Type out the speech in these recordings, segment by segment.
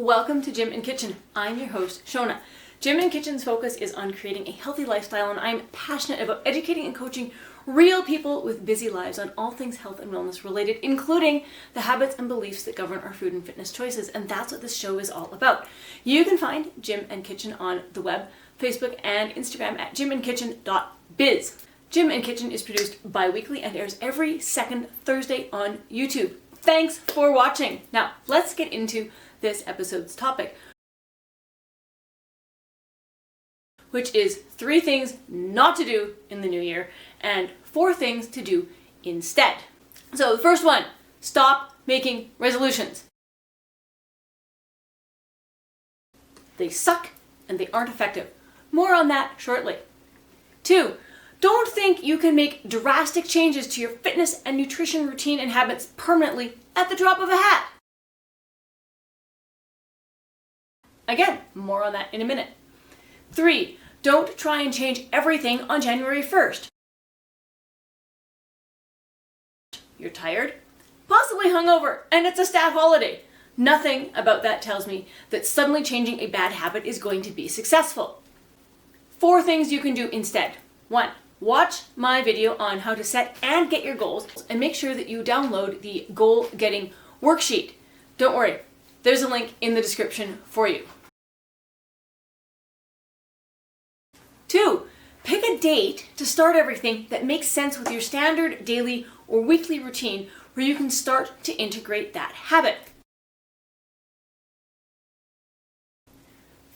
welcome to Gym and Kitchen. I'm your host, Shona. Gym and Kitchen's focus is on creating a healthy lifestyle, and I'm passionate about educating and coaching real people with busy lives on all things health and wellness related, including the habits and beliefs that govern our food and fitness choices, and that's what this show is all about. You can find Gym and Kitchen on the web, Facebook, and Instagram at gymandkitchen.biz. Gym and Kitchen is produced bi-weekly and airs every second Thursday on YouTube. Thanks for watching. Now, let's get into this episode's topic, which is 3 things not to do in the new year and 4 things to do instead. So the first one, stop making resolutions. They suck and they aren't effective. More on that shortly. 2, don't think you can make drastic changes to your fitness and nutrition routine and habits permanently at the drop of a hat. Again, more on that in a minute. 3, don't try and change everything on January 1st. You're tired, possibly hungover, and it's a staff holiday. Nothing about that tells me that suddenly changing a bad habit is going to be successful. 4 things you can do instead. 1, watch my video on how to set and get your goals, and make sure that you download the goal getting worksheet. Don't worry, there's a link in the description for you. 2, pick a date to start everything that makes sense with your standard daily or weekly routine where you can start to integrate that habit.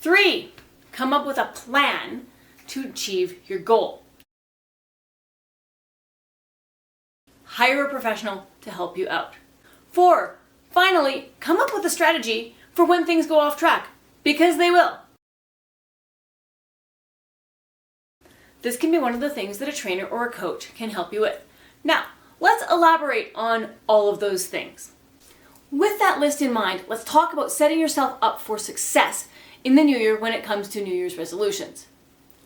3, come up with a plan to achieve your goal. Hire a professional to help you out. 4, finally, come up with a strategy for when things go off track, because they will. This can be one of the things that a trainer or a coach can help you with. Now, let's elaborate on all of those things. With that list in mind, let's talk about setting yourself up for success in the new year when it comes to New Year's resolutions.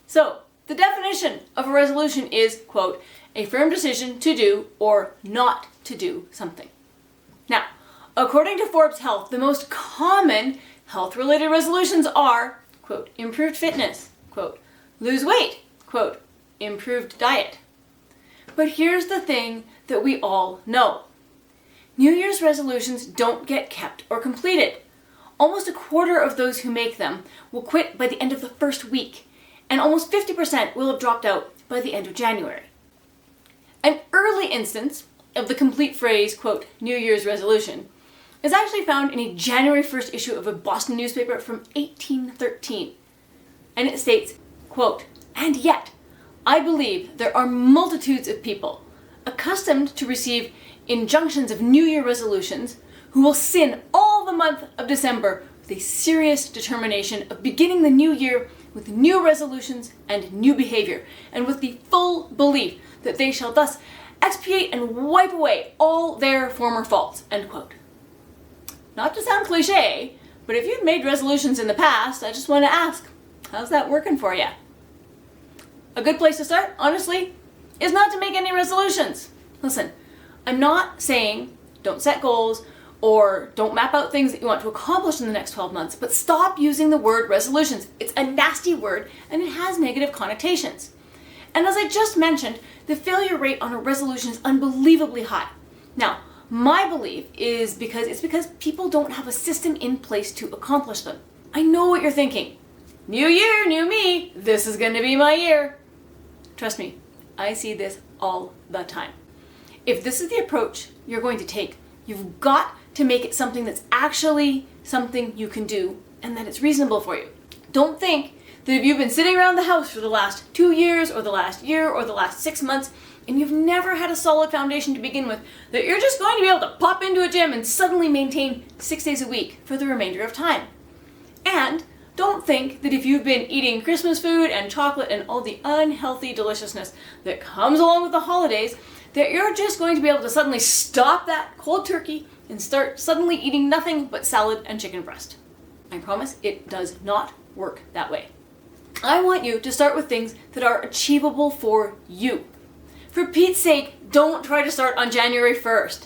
So, the definition of a resolution is, quote, a firm decision to do or not to do something. Now, according to Forbes Health, the most common health-related resolutions are, quote, improved fitness, quote, lose weight, quote, improved diet. But here's the thing that we all know. New Year's resolutions don't get kept or completed. Almost a quarter of those who make them will quit by the end of the first week, and almost 50% will have dropped out by the end of January. An early instance of the complete phrase, quote, New Year's resolution, is actually found in a January 1st issue of a Boston newspaper from 1813. And it states, quote, and yet, I believe there are multitudes of people accustomed to receive injunctions of New Year resolutions who will sin all the month of December with a serious determination of beginning the new year with new resolutions and new behavior, and with the full belief that they shall thus expiate and wipe away all their former faults, end quote. Not to sound cliche, but if you've made resolutions in the past, I just want to ask, how's that working for you? A good place to start, honestly, is not to make any resolutions. Listen, I'm not saying don't set goals or don't map out things that you want to accomplish in the next 12 months, but stop using the word resolutions. It's a nasty word and it has negative connotations. And as I just mentioned, the failure rate on a resolution is unbelievably high. Now, my belief is because people don't have a system in place to accomplish them. I know what you're thinking. New year, new me. This is going to be my year. Trust me, I see this all the time. If this is the approach you're going to take, you've got to make it something that's actually something you can do and that it's reasonable for you. Don't think that if you've been sitting around the house for the last 2 years or the last year or the last 6 months and you've never had a solid foundation to begin with, that you're just going to be able to pop into a gym and suddenly maintain 6 days a week for the remainder of time. And don't think that if you've been eating Christmas food and chocolate and all the unhealthy deliciousness that comes along with the holidays, that you're just going to be able to suddenly stop that cold turkey and start suddenly eating nothing but salad and chicken breast. I promise it does not work that way. I want you to start with things that are achievable for you. For Pete's sake, don't try to start on January 1st.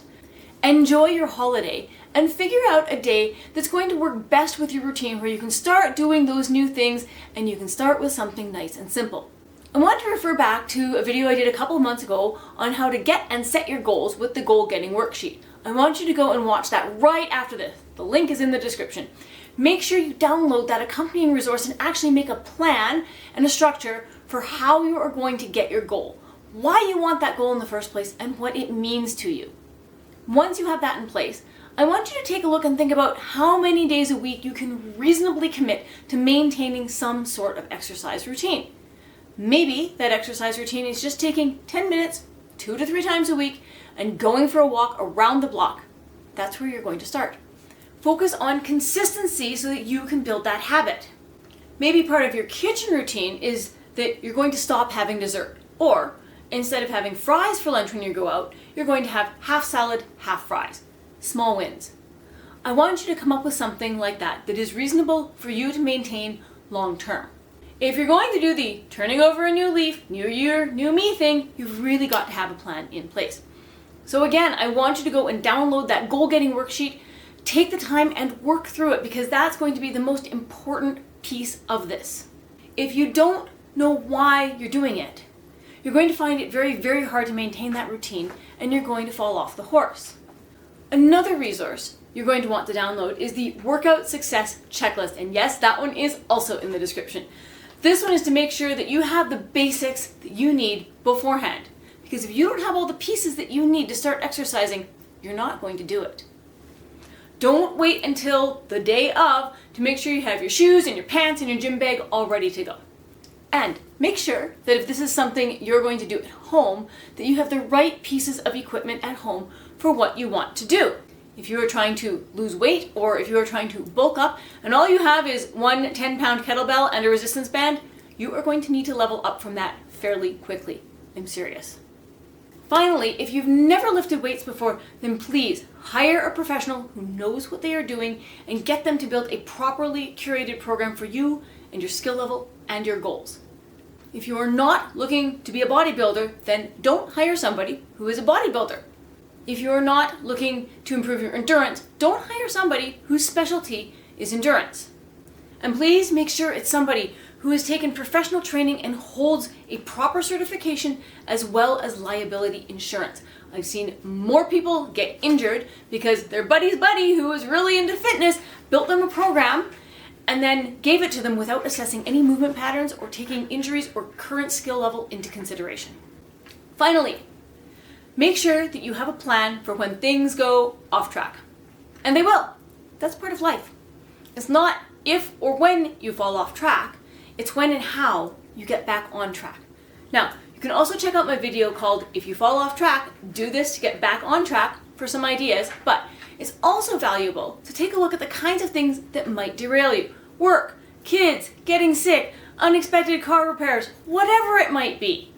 Enjoy your holiday and figure out a day that's going to work best with your routine where you can start doing those new things and you can start with something nice and simple. I want to refer back to a video I did a couple of months ago on how to get and set your goals with the goal getting worksheet. I want you to go and watch that right after this. The link is in the description. Make sure you download that accompanying resource and actually make a plan and a structure for how you are going to get your goal, why you want that goal in the first place, and what it means to you. Once you have that in place, I want you to take a look and think about how many days a week you can reasonably commit to maintaining some sort of exercise routine. Maybe that exercise routine is just taking 10 minutes, 2 to 3 times a week, and going for a walk around the block. That's where you're going to start. Focus on consistency so that you can build that habit. Maybe part of your kitchen routine is that you're going to stop having dessert. Or instead of having fries for lunch when you go out, you're going to have half salad, half fries. Small wins. I want you to come up with something like that that is reasonable for you to maintain long term. If you're going to do the turning over a new leaf, new year, new me thing, you've really got to have a plan in place. So again, I want you to go and download that goal getting worksheet. Take the time and work through it because that's going to be the most important piece of this. If you don't know why you're doing it, you're going to find it very, very hard to maintain that routine and you're going to fall off the horse. Another resource you're going to want to download is the Workout Success Checklist. And yes, that one is also in the description. This one is to make sure that you have the basics that you need beforehand. Because if you don't have all the pieces that you need to start exercising, you're not going to do it. Don't wait until the day of to make sure you have your shoes and your pants and your gym bag all ready to go. And make sure that if this is something you're going to do at home, that you have the right pieces of equipment at home for what you want to do. If you are trying to lose weight or if you are trying to bulk up and all you have is one 10-pound kettlebell and a resistance band, you are going to need to level up from that fairly quickly. I'm serious. Finally, if you've never lifted weights before, then please hire a professional who knows what they are doing and get them to build a properly curated program for you and your skill level and your goals. If you are not looking to be a bodybuilder, then don't hire somebody who is a bodybuilder. If you are not looking to improve your endurance, don't hire somebody whose specialty is endurance. And please make sure it's somebody who has taken professional training and holds a proper certification as well as liability insurance. I've seen more people get injured because their buddy's buddy who was really into fitness built them a program and then gave it to them without assessing any movement patterns or taking injuries or current skill level into consideration. Finally, make sure that you have a plan for when things go off track. And they will. That's part of life. It's not if or when you fall off track, it's when and how you get back on track. Now, you can also check out my video called If You Fall Off Track, Do This to Get Back on Track for some ideas, but it's also valuable to take a look at the kinds of things that might derail you. Work, kids, getting sick, unexpected car repairs, whatever it might be.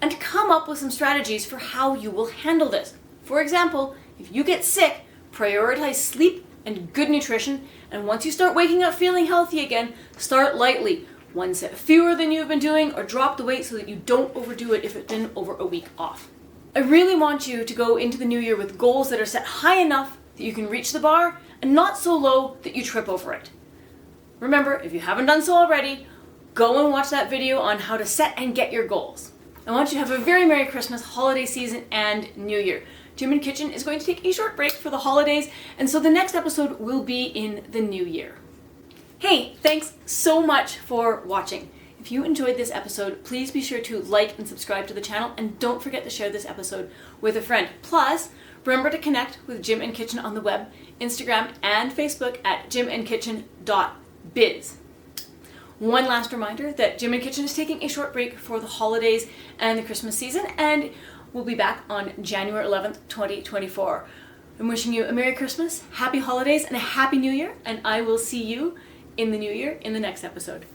And come up with some strategies for how you will handle this. For example, if you get sick, prioritize sleep and good nutrition, and once you start waking up feeling healthy again, start lightly. 1 set fewer than you've been doing, or drop the weight so that you don't overdo it if it's been over a week off. I really want you to go into the new year with goals that are set high enough that you can reach the bar and not so low that you trip over it. Remember, if you haven't done so already, go and watch that video on how to set and get your goals. I want you to have a very Merry Christmas, holiday season, and New Year. Jim and Kitchen is going to take a short break for the holidays, and so the next episode will be in the new year. Hey, thanks so much for watching. If you enjoyed this episode, please be sure to like and subscribe to the channel, and don't forget to share this episode with a friend. Plus, remember to connect with Jim and Kitchen on the web, Instagram, and Facebook at jimandkitchen.biz. One last reminder that Jim and Kitchen is taking a short break for the holidays and the Christmas season, and we'll be back on January 11th, 2024. I'm wishing you a Merry Christmas, Happy Holidays, and a Happy New Year, and I will see you in the new year in the next episode.